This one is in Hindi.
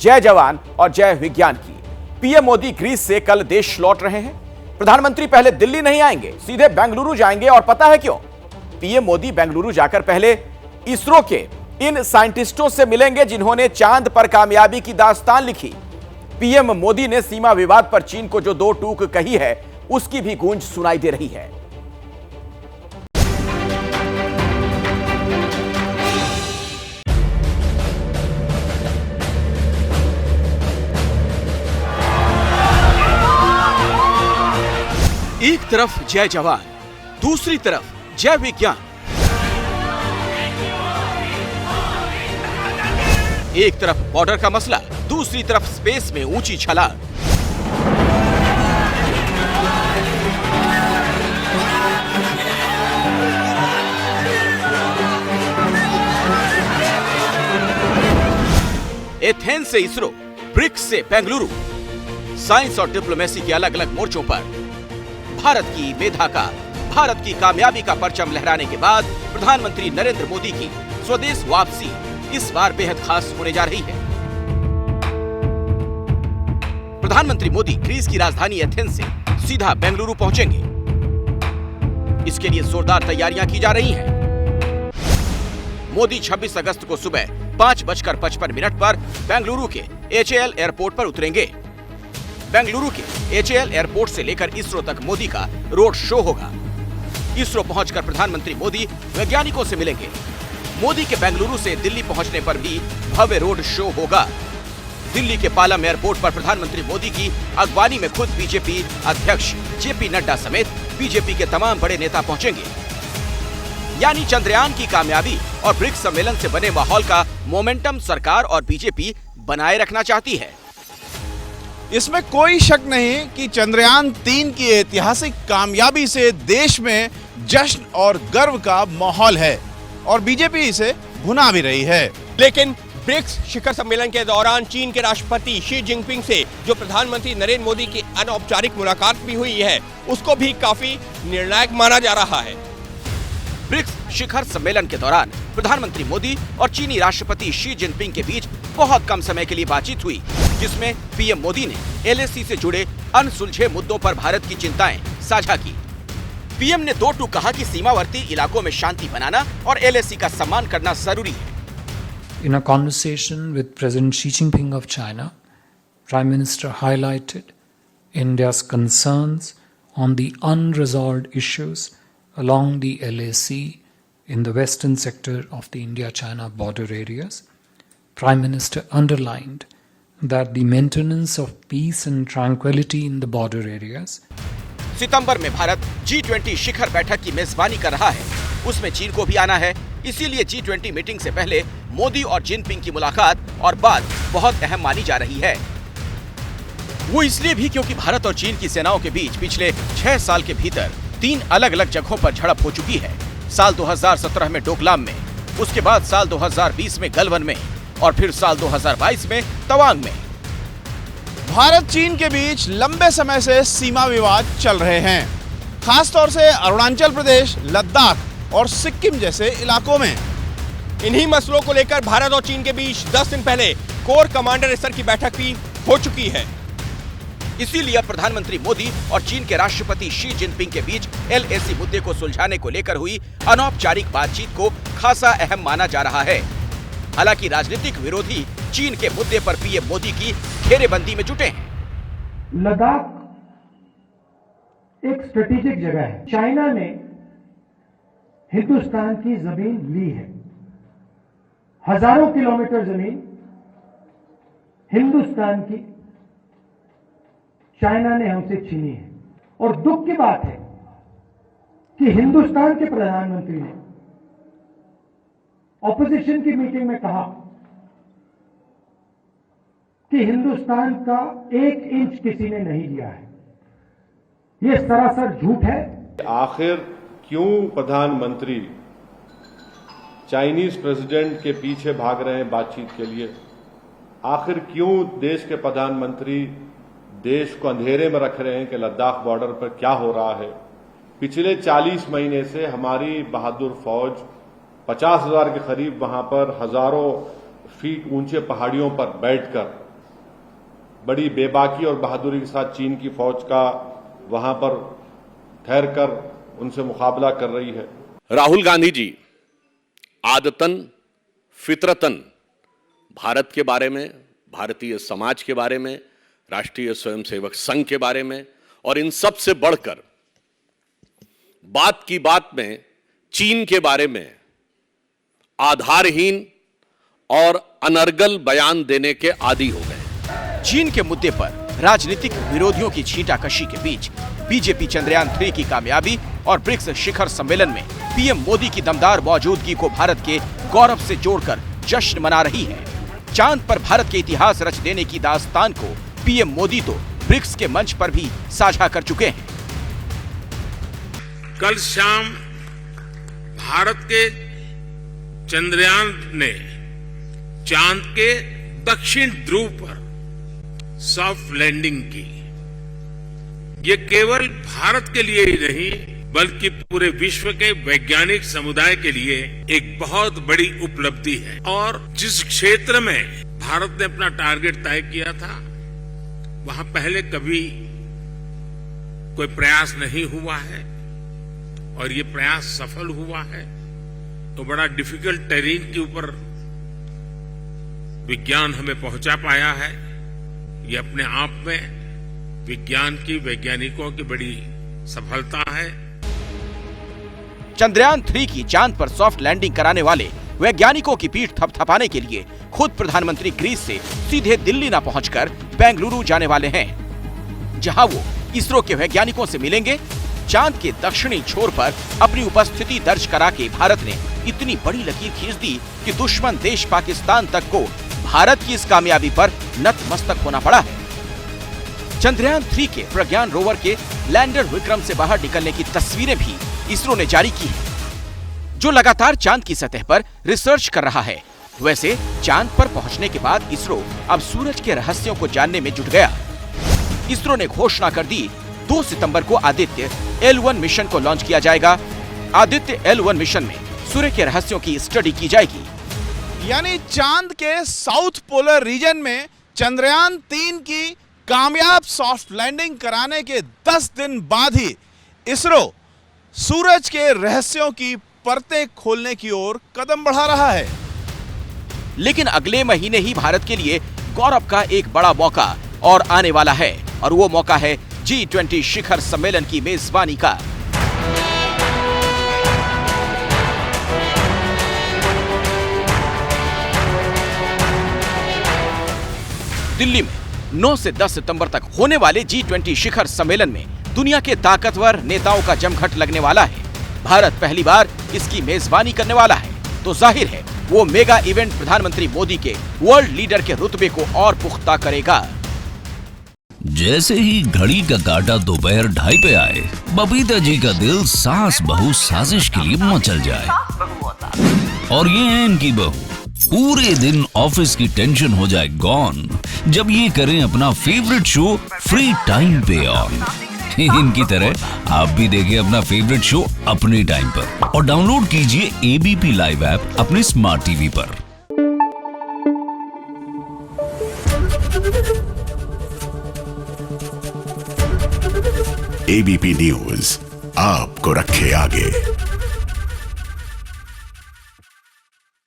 जय जवान और जय विज्ञान की। पीएम मोदी ग्रीस से कल देश लौट रहे हैं। प्रधानमंत्री पहले दिल्ली नहीं आएंगे, सीधे बेंगलुरु जाएंगे। और पता है क्यों? पीएम मोदी बेंगलुरु जाकर पहले इसरो के इन साइंटिस्टों से मिलेंगे जिन्होंने चांद पर कामयाबी की दास्तान लिखी। पीएम मोदी ने सीमा विवाद पर चीन को जो दो टूक कही है, उसकी भी गूंज सुनाई दे रही है। एक तरफ जय जवान, दूसरी तरफ जय विज्ञान। एक तरफ बॉर्डर का मसला, दूसरी तरफ स्पेस में ऊंची छलांग। एथेंस से इसरो, ब्रिक्स से बेंगलुरु। साइंस और डिप्लोमेसी के अलग अलग मोर्चों पर भारत की मेधा का, भारत की कामयाबी का परचम लहराने के बाद प्रधानमंत्री नरेंद्र मोदी की स्वदेश वापसी इस बार बेहद खास होने जा रही है। प्रधानमंत्री मोदी ग्रीस की राजधानी एथेंस से सीधा बेंगलुरु पहुंचेंगे। इसके लिए जोरदार तैयारियां की जा रही हैं। मोदी 26 अगस्त को सुबह 5:55 पर बेंगलुरु के HAL एयरपोर्ट पर उतरेंगे। बेंगलुरु के HAL एयरपोर्ट से लेकर इसरो तक मोदी का रोड शो होगा। इसरो पहुंचकर प्रधानमंत्री मोदी वैज्ञानिकों से मिलेंगे। मोदी के बेंगलुरु से दिल्ली पहुंचने पर भी भव्य रोड शो होगा। दिल्ली के पालम एयरपोर्ट पर प्रधानमंत्री मोदी की अगवानी में खुद बीजेपी अध्यक्ष JP नड्डा समेत बीजेपी के तमाम बड़े नेता पहुंचेंगे। यानी चंद्रयान की कामयाबी और ब्रिक्स सम्मेलन से बने माहौल का मोमेंटम सरकार और बीजेपी बनाए रखना चाहती है। इसमें कोई शक नहीं कि चंद्रयान 3 की ऐतिहासिक कामयाबी से देश में जश्न और गर्व का माहौल है और बीजेपी इसे भुना भी रही है। लेकिन ब्रिक्स शिखर सम्मेलन के दौरान चीन के राष्ट्रपति शी जिनपिंग से जो प्रधानमंत्री नरेंद्र मोदी की अनौपचारिक मुलाकात भी हुई है, उसको भी काफी निर्णायक माना जा रहा है। ब्रिक्स शिखर सम्मेलन के दौरान प्रधानमंत्री मोदी और चीनी राष्ट्रपति शी जिनपिंग के बीच बहुत कम समय के लिए बातचीत हुई, जिसमें पीएम मोदी ने LAC से जुड़े अनसुलझे मुद्दों पर भारत की चिंताएं साझा की। पीएम ने दो टूक कहा कि सीमावर्ती इलाकों में शांति बनाना और LAC का सम्मान करना जरूरी है। In a conversation with President Xi Jinping of China, Prime Minister highlighted India's concerns on the unresolved issues along the LAC in the western sector of the India-China border areas. Prime Minister underlined that the maintenance of peace and tranquility in the border areas. सितंबर में भारत G20 शिखर बैठक की मेजबानी कर रहा है। उसमें चीन को भी आना है, इसीलिए G20 मीटिंग से पहले मोदी और जिनपिंग की मुलाकात और बात बहुत अहम मानी जा रही है। वो इसलिए भी क्योंकि भारत और चीन की सेनाओं के बीच पिछले 6 साल के भीतर 3 अलग अलग जगहों पर झड़प हो चुकी है। साल 2017 में डोकलाम में, उसके बाद साल 2020 में गलवान में और फिर साल 2022 में तवांग में। भारत चीन के बीच लंबे समय से सीमा विवाद चल रहे हैं, खासतौर से अरुणाचल प्रदेश, लद्दाख और सिक्किम जैसे इलाकों में। इन्हीं मसलों को लेकर भारत और चीन के बीच 10 दिन पहले कोर कमांडर स्तर की बैठक भी हो चुकी है। इसीलिए प्रधानमंत्री मोदी और चीन के राष्ट्रपति शी जिनपिंग के बीच LAC मुद्दे को सुलझाने को लेकर हुई अनौपचारिक बातचीत को खासा अहम माना जा रहा है। हालांकि राजनीतिक विरोधी चीन के मुद्दे पर पीएम मोदी की घेरेबंदी में जुटे हैं। लद्दाख एक स्ट्रेटेजिक जगह है। चाइना ने हिंदुस्तान की जमीन ली है। हजारों किलोमीटर जमीन हिंदुस्तान की चाइना ने हमसे छीनी है। और दुख की बात है कि हिंदुस्तान के प्रधानमंत्री ने ऑपोजिशन की मीटिंग में कहा कि हिंदुस्तान का 1 इंच किसी ने नहीं लिया है। यह सरासर झूठ है। आखिर क्यों प्रधानमंत्री चाइनीज प्रेसिडेंट के पीछे भाग रहे हैं बातचीत के लिए? आखिर क्यों देश के प्रधानमंत्री देश को अंधेरे में रख रहे हैं कि लद्दाख बॉर्डर पर क्या हो रहा है? पिछले 40 महीने से हमारी बहादुर फौज 50,000 के करीब वहां पर हजारों फीट ऊंचे पहाड़ियों पर बैठकर बड़ी बेबाकी और बहादुरी के साथ चीन की फौज का वहां पर ठहर कर उनसे मुकाबला कर रही है। राहुल गांधी जी आदतन फितरतन भारत के बारे में, भारतीय समाज के बारे में, राष्ट्रीय स्वयंसेवक संघ के बारे में और इन सब से बढ़कर बात की बात में चीन के बारे में आधारहीन और अनर्गल बयान देने के आदी हो गए। चीन के मुद्दे पर राजनीतिक विरोधियों की छींटाकशी के बीच बीजेपी चंद्रयान 3 की कामयाबी और ब्रिक्स शिखर सम्मेलन में पीएम मोदी की दमदार मौजूदगी को भारत के गौरव से जोड़कर जश्न मना रही है। चांद पर भारत के इतिहास रच देने की दास्तान को पीएम मोदी तो ब्रिक्स के मंच पर भी साझा कर चुके हैं। कल शाम भारत के चंद्रयान ने चांद के दक्षिण ध्रुव पर सॉफ्ट लैंडिंग की। ये केवल भारत के लिए ही नहीं बल्कि पूरे विश्व के वैज्ञानिक समुदाय के लिए एक बहुत बड़ी उपलब्धि है। और जिस क्षेत्र में भारत ने अपना टारगेट तय किया था वहां पहले कभी कोई प्रयास नहीं हुआ है और ये प्रयास सफल हुआ है। तो बड़ा डिफिकल्ट टेरेन के ऊपर विज्ञान हमें पहुंचा पाया है। ये अपने आप में विज्ञान की, वैज्ञानिकों की बड़ी सफलता है। चंद्रयान 3 की चांद पर सॉफ्ट लैंडिंग कराने वाले वैज्ञानिकों की पीठ थपथपाने के लिए खुद प्रधानमंत्री ग्रीस से सीधे दिल्ली न पहुंचकर बेंगलुरु जाने वाले हैं, जहां वो इसरो के वैज्ञानिकों से मिलेंगे। चांद के दक्षिणी छोर पर अपनी उपस्थिति दर्ज करा के भारत ने इतनी बड़ी लकीर खींच दी कि दुश्मन देश पाकिस्तान तक को भारत की इस कामयाबी पर नतमस्तक होना पड़ा है। चंद्रयान 3 के प्रज्ञान रोवर के लैंडर विक्रम से बाहर निकलने की तस्वीरें भी इसरो ने जारी की हैं, जो लगातार चांद की सतह पर रिसर्च कर रहा है। वैसे चांद पर पहुंचने के बाद इसरो अब सूरज के रहस्यों को जानने में जुट गया। इसरो ने घोषणा कर दी 2 सितंबर को आदित्य L1 मिशन को लॉन्च किया जाएगा। आदित्य L1 मिशन में सूर्य के रहस्यों की स्टडी की जाएगी। यानी चांद के साउथ पोलर रीजन में चंद्रयान 3 की कामयाब सॉफ्ट लैंडिंग कराने के 10 दिन बाद ही इसरो सूरज के रहस्यों की परतें खोलने की ओर कदम बढ़ा रहा है। लेकिन अगले महीने ही भारत के लिए गौरव का एक बड़ा मौका और आने वाला है, और वो मौका है G20 शिखर सम्मेलन की मेजबानी का। दिल्ली में 9 से 10 सितंबर तक होने वाले G20 शिखर सम्मेलन में दुनिया के ताकतवर नेताओं का जमघट लगने वाला है। भारत पहली बार इसकी मेजबानी करने वाला है, तो जाहिर है वो मेगा इवेंट प्रधानमंत्री मोदी के वर्ल्ड लीडर के रुतबे को और पुख्ता करेगा। जैसे ही घड़ी का काटा दोपहर 2:30 पे आए, बबीता जी का दिल सास बहू साजिश के लिए मचल जाए। और ये है इनकी बहू, पूरे दिन ऑफिस की टेंशन हो जाए गॉन जब ये करें अपना फेवरेट शो फ्री टाइम पे ऑन। इनकी तरह आप भी देखिए अपना फेवरेट शो अपने टाइम पर और डाउनलोड कीजिए ABP लाइव ऐप अपने स्मार्ट टीवी पर। ABP न्यूज आपको रखे आगे।